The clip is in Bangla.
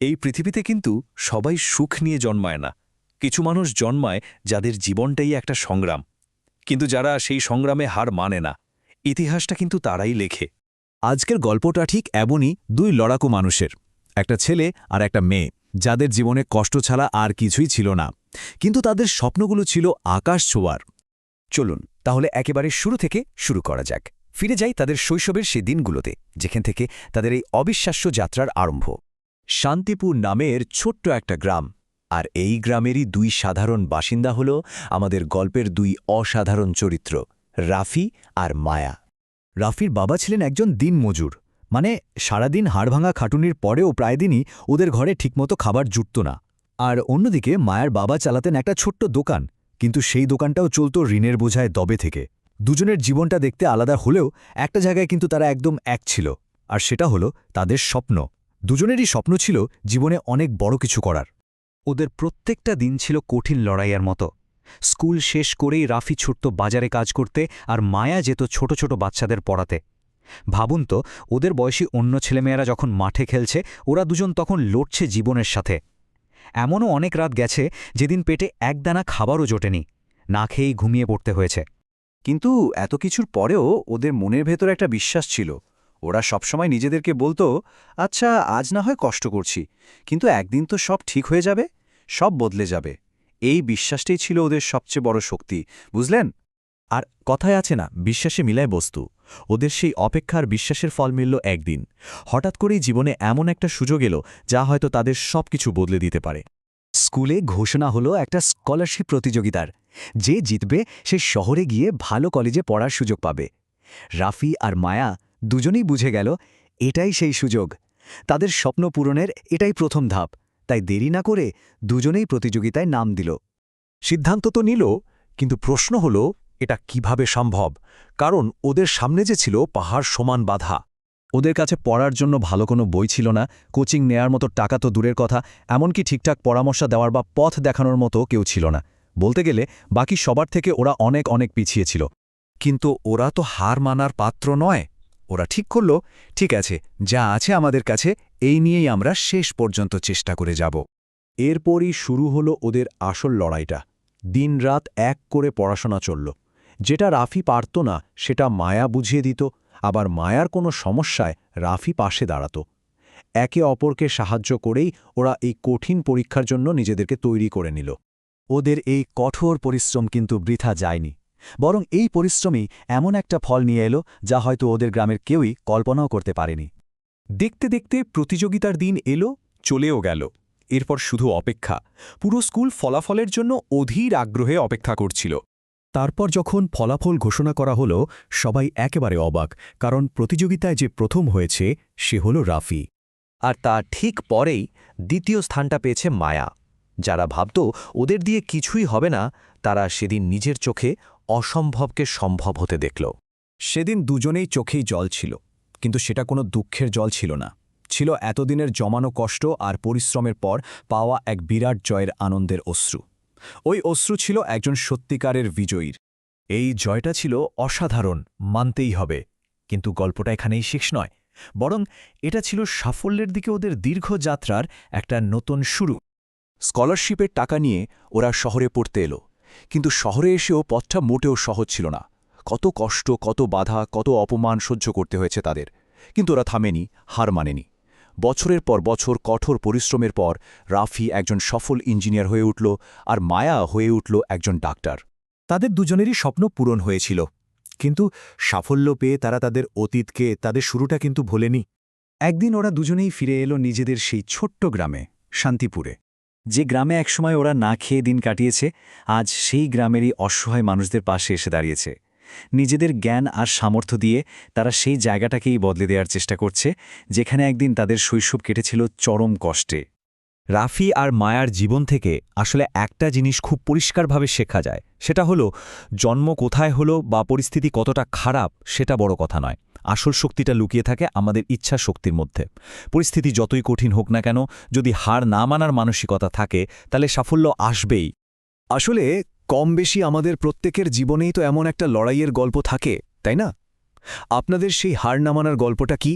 এই পৃথিবীতে কিন্তু সবাই সুখ নিয়ে জন্মায় না। কিছু মানুষ জন্মায় যাদের জীবনটাই একটা সংগ্রাম, কিন্তু যারা সেই সংগ্রামে হার মানে না, ইতিহাসটা কিন্তু তারাই লেখে। আজকের গল্পটা ঠিক এমনই দুই লড়াকু মানুষের, একটা ছেলে আর একটা মেয়ে, যাদের জীবনে কষ্ট ছাড়া আর কিছুই ছিল না, কিন্তু তাদের স্বপ্নগুলো ছিল আকাশ ছোঁয়ার। চলুন তাহলে একেবারে শুরু থেকে শুরু করা যাক। ফিরে যাই তাদের শৈশবের সেই দিনগুলোতে, যেখান থেকে তাদের এই অবিশ্বাস্য যাত্রার আরম্ভ। শান্তিপুর নামের ছোট্ট একটা গ্রাম, আর এই গ্রামেরই দুই সাধারণ বাসিন্দা হল আমাদের গল্পের দুই অসাধারণ চরিত্র, রাফি আর মায়া। রাফির বাবা ছিলেন একজন দিনমজুর, মানে সারাদিন হাড়ভাঙা খাটুনির পরেও প্রায় দিনই ওদের ঘরে ঠিকমতো খাবার জুটত না। আর অন্যদিকে মায়ের বাবা চালাতেন একটা ছোট্ট দোকান, কিন্তু সেই দোকানটাও চলত ঋণের বোঝায় দবে থেকে। দুজনের জীবনটা দেখতে আলাদা হলেও একটা জায়গায় কিন্তু তারা একদম এক ছিল, আর সেটা হলো তাদের স্বপ্ন। দুজনেরই স্বপ্ন ছিল জীবনে অনেক বড় কিছু করার। ওদের প্রত্যেকটা দিন ছিল কঠিন লড়াইয়ের মতো। স্কুল শেষ করেই রাফি ছুটত বাজারে কাজ করতে, আর মায়া যেত ছোট ছোট বাচ্চাদের পড়াতে। ভাবুন তো, ওদের বয়সী অন্য ছেলেমেয়েরা যখন মাঠে খেলছে, ওরা দুজন তখন লড়ছে জীবনের সাথে। এমনও অনেক রাত গেছে যেদিন পেটে একদানা খাবারও জোটেনি, না খেয়েই ঘুমিয়ে পড়তে হয়েছে। কিন্তু এত কিছুর পরেও ওদের মনের ভেতর একটা বিশ্বাস ছিল। ওরা সবসময় নিজেদেরকে বলতো, আচ্ছা আজ না হয় কষ্ট করছি, কিন্তু একদিন তো সব ঠিক হয়ে যাবে, সব বদলে যাবে। এই বিশ্বাসটাই ছিল ওদের সবচেয়ে বড় শক্তি, বুঝলেন? আর কথায় আছে না, বিশ্বাসে মিলায় বস্তু। ওদের সেই অপেক্ষার বিশ্বাসের ফল মিলল একদিন। হঠাৎ করেই জীবনে এমন একটা সুযোগ এলো যা হয়তো তাদের সবকিছু বদলে দিতে পারে। স্কুলে ঘোষণা হলো একটা স্কলারশিপ প্রতিযোগিতার। যে জিতবে সে শহরে গিয়ে ভালো কলেজে পড়ার সুযোগ পাবে। রাফি আর মায়া দুজনেই বুঝে গেল এটাই সেই সুযোগ। তাদের স্বপ্ন পূরণের এটাই প্রথম ধাপ। তাই দেরি না করে দুজনেই প্রতিযোগিতায় নাম দিল। সিদ্ধান্ত তো নিল, কিন্তু প্রশ্ন হল এটা কিভাবে সম্ভব, কারণ ওদের সামনে যে ছিল পাহাড় সমান বাধা। ওদের কাছে পড়ার জন্য ভালো কোনো বই ছিল না, কোচিং নেয়ার মতো টাকা তো দূরের কথা, এমনকি ঠিকঠাক পরামর্শ দেওয়ার বা পথ দেখানোর মতো কেউ ছিল না। বলতে গেলে বাকি সবার থেকে ওরা অনেক অনেক পিছিয়ে ছিল। কিন্তু ওরা তো হার মানার পাত্র নয়। ওরা ঠিক করল, ঠিক আছে, যা আছে আমাদের কাছে এই নিয়েই আমরা শেষ পর্যন্ত চেষ্টা করে যাব। এরপরই শুরু হলো ওদের আসল লড়াইটা। দিনরাত এক করে পড়াশোনা চলল। যেটা রাফি পারত না সেটা মায়া বুঝিয়ে দিত, আবার মায়ার কোনো সমস্যায় রাফি পাশে দাঁড়াত। একে অপরকে সাহায্য করেই ওরা এই কঠিন পরীক্ষার জন্য নিজেদেরকে তৈরি করে নিল। ওদের এই কঠোর পরিশ্রম কিন্তু বৃথা যায়নি, বরং এই পরিশ্রমই এমন একটা ফল নিয়ে এলো যা হয়তো ওদের গ্রামের কেউই কল্পনাও করতে পারেনি। দেখতে দেখতে প্রতিযোগিতার দিন এলো, চলেও গেল। এরপর শুধু অপেক্ষা। পুরো স্কুল ফলাফলের জন্য অধীর আগ্রহে অপেক্ষা করছিল। তারপর যখন ফলাফল ঘোষণা করা হলো, সবাই একেবারে অবাক, কারণ প্রতিযোগিতায় যে প্রথম হয়েছে সে হল রাফি। আর তার ঠিক পরেই দ্বিতীয় স্থানটা পেয়েছে মায়া। যারা ভাবত ওদের দিয়ে কিছুই হবে না, তারা সেদিন নিজের চোখে অসম্ভবকে সম্ভব হতে দেখল। সেদিন দুজনেই চোখেই জল ছিল, কিন্তু সেটা কোনো দুঃখের জল ছিল না, ছিল এতদিনের জমানো কষ্ট আর পরিশ্রমের পর পাওয়া এক বিরাট জয়ের আনন্দের অশ্রু। ওই অশ্রু ছিল একজন সত্যিকারের বিজয়ীর। এই জয়টা ছিল অসাধারণ, মানতেই হবে। কিন্তু গল্পটা এখানেই শেষ নয়, বরং এটা ছিল সাফল্যের দিকে ওদের দীর্ঘ যাত্রার একটা নতুন শুরু। স্কলারশিপের টাকা নিয়ে ওরা শহরে পড়তে এলো, কিন্তু শহরে এসেও পথটা মোটেও সহজ ছিল না। কত কষ্ট, কত বাধা, কত অপমান সহ্য করতে হয়েছে তাদের, কিন্তু ওরা থামেনি, হার মানেনি। বছরের পর বছর কঠোর পরিশ্রমের পর রাফি একজন সফল ইঞ্জিনিয়ার হয়ে উঠল, আর মায়া হয়ে উঠল একজন ডাক্তার। তাদের দুজনেরই স্বপ্ন পূরণ হয়েছিল, কিন্তু সাফল্য পেয়ে তারা তাদের অতীতকে, তাদের শুরুটা কিন্তু ভোলেনি। একদিন ওরা দুজনেই ফিরে এলো নিজেদের সেই ছোট্ট গ্রামে, শান্তিপুরে। যে গ্রামে একসময় ওরা না খেয়ে দিন কাটিয়েছে, আজ সেই গ্রামেরই অসহায় মানুষদের পাশে এসে দাঁড়িয়েছে। নিজেদের জ্ঞান আর সামর্থ্য দিয়ে তারা সেই জায়গাটাকেই বদলে দেওয়ার চেষ্টা করছে, যেখানে একদিন তাদের শৈশব কেটেছিল চরম কষ্টে। রাফি আর মায়ার জীবন থেকে আসলে একটা জিনিস খুব পরিষ্কারভাবে শেখা যায়, সেটা হলো জন্ম কোথায় হলো বা পরিস্থিতি কতটা খারাপ সেটা বড় কথা নয়। আসল শক্তিটা লুকিয়ে থাকে আমাদের ইচ্ছা শক্তির মধ্যে। পরিস্থিতি যতই কঠিন হোক না কেন, যদি হার না মানার মানসিকতা থাকে তাহলে সাফল্য আসবেই। আসলে কম বেশি আমাদের প্রত্যেকের জীবনেই তো এমন একটা লড়াইয়ের গল্প থাকে, তাই না? আপনাদের সেই হার না মানার গল্পটা কি?